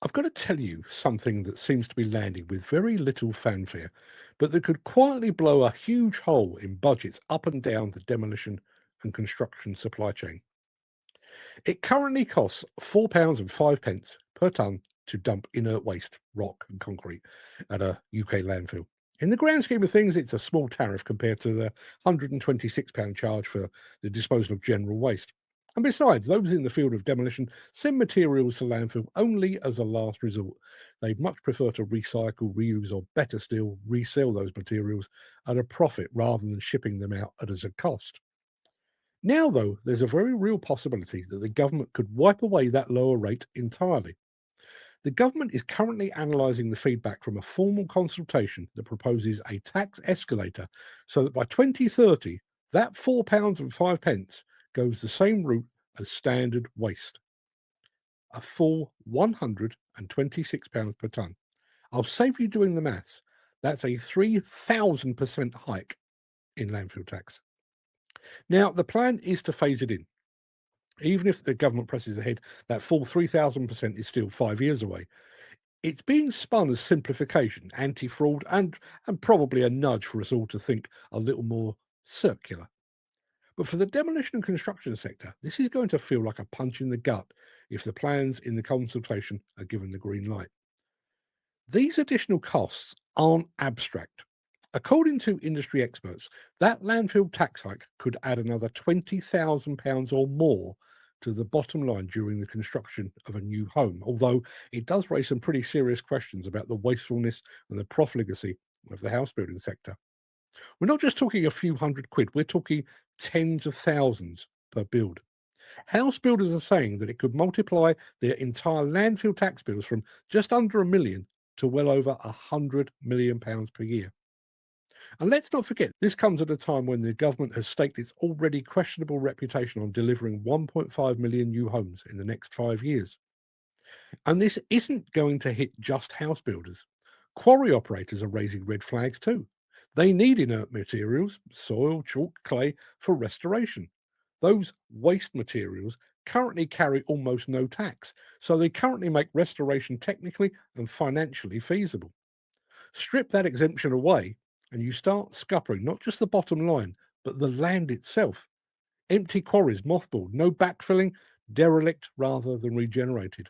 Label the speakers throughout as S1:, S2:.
S1: I've got to tell you something that seems to be landing with very little fanfare, but that could quietly blow a huge hole in budgets up and down the demolition and construction supply chain. It currently costs £4 and 5 pence per tonne to dump inert waste, rock and concrete at a UK landfill. In the grand scheme of things, it's a small tariff compared to the £126 charge for the disposal of general waste. And besides, those in the field of demolition send materials to landfill only as a last resort. They'd much prefer to recycle, reuse, or better still, resell those materials at a profit rather than shipping them out at as a cost. Now, though, there's a very real possibility that the government could wipe away that lower rate entirely. The government is currently analysing the feedback from a formal consultation that proposes a tax escalator so that by 2030, that £4 and 5 pence goes the same route as standard waste, a full £126 per tonne. I'll save you doing the maths. That's a 3,000% hike in landfill tax. Now, the plan is to phase it in. Even if the government presses ahead, that full 3,000% is still 5 years away. It's being spun as simplification, anti-fraud, and probably a nudge for us all to think a little more circular. But for the demolition and construction sector, this is going to feel like a punch in the gut if the plans in the consultation are given the green light. These additional costs aren't abstract. According to industry experts, that landfill tax hike could add another £20,000 or more to the bottom line during the construction of a new home, although it does raise some pretty serious questions about the wastefulness and the profligacy of the house building sector. We're not just talking a few hundred quid, we're talking tens of thousands per build. House builders are saying that it could multiply their entire landfill tax bills from just under £1 million to well over £100 million per year. And let's not forget, this comes at a time when the government has staked its already questionable reputation on delivering 1.5 million new homes in the next 5 years. And this isn't going to hit just house builders. Quarry operators are raising red flags too. They need inert materials, soil, chalk, clay, for restoration. Those waste materials currently carry almost no tax, so they currently make restoration technically and financially feasible. Strip that exemption away, and you start scuppering not just the bottom line, but the land itself. Empty quarries, mothballed, no backfilling, derelict rather than regenerated.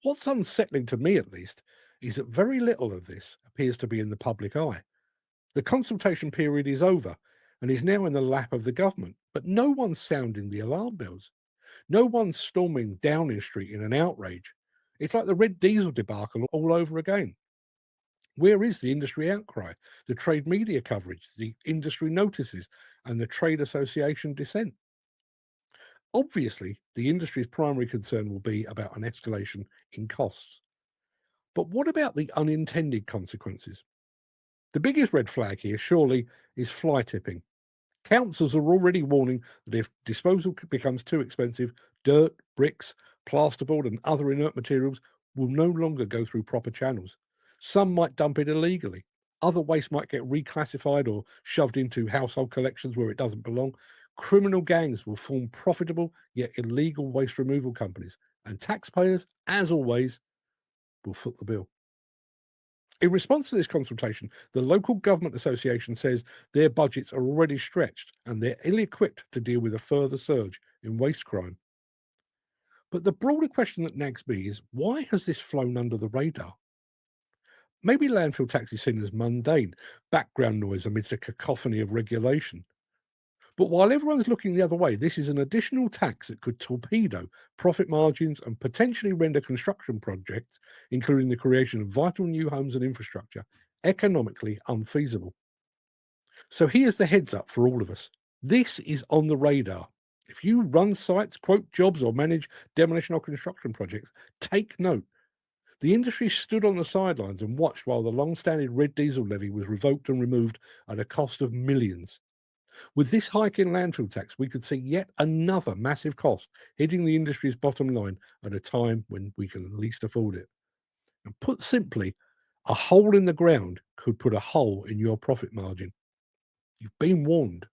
S1: What's unsettling to me, at least, is that very little of this appears to be in the public eye. The consultation period is over and is now in the lap of the government, but no one's sounding the alarm bells. No one's storming Downing Street in an outrage. It's like the red diesel debacle all over again. Where is the industry outcry, the trade media coverage, the industry notices, and the trade association dissent? Obviously, the industry's primary concern will be about an escalation in costs. But what about the unintended consequences? The biggest red flag here, surely, is fly tipping. Councils are already warning that if disposal becomes too expensive, dirt, bricks, plasterboard, and other inert materials will no longer go through proper channels. Some might dump it illegally. Other waste might get reclassified or shoved into household collections where it doesn't belong. Criminal gangs will form profitable yet illegal waste removal companies, and taxpayers, as always, will foot the bill. In response to this consultation, the local government association says their budgets are already stretched and they're ill equipped to deal with a further surge in waste crime. But the broader question that nags me is, why has this flown under the radar? Maybe landfill tax is seen as mundane, background noise amidst a cacophony of regulation. But while everyone's looking the other way, this is an additional tax that could torpedo profit margins and potentially render construction projects, including the creation of vital new homes and infrastructure, economically unfeasible. So here's the heads up for all of us. This is on the radar. If you run sites, quote jobs, or manage demolition or construction projects, take note. The industry stood on the sidelines and watched while the long standing red diesel levy was revoked and removed at a cost of millions. With this hike in landfill tax, we could see yet another massive cost hitting the industry's bottom line at a time when we can least afford it. And put simply, a hole in the ground could put a hole in your profit margin. You've been warned.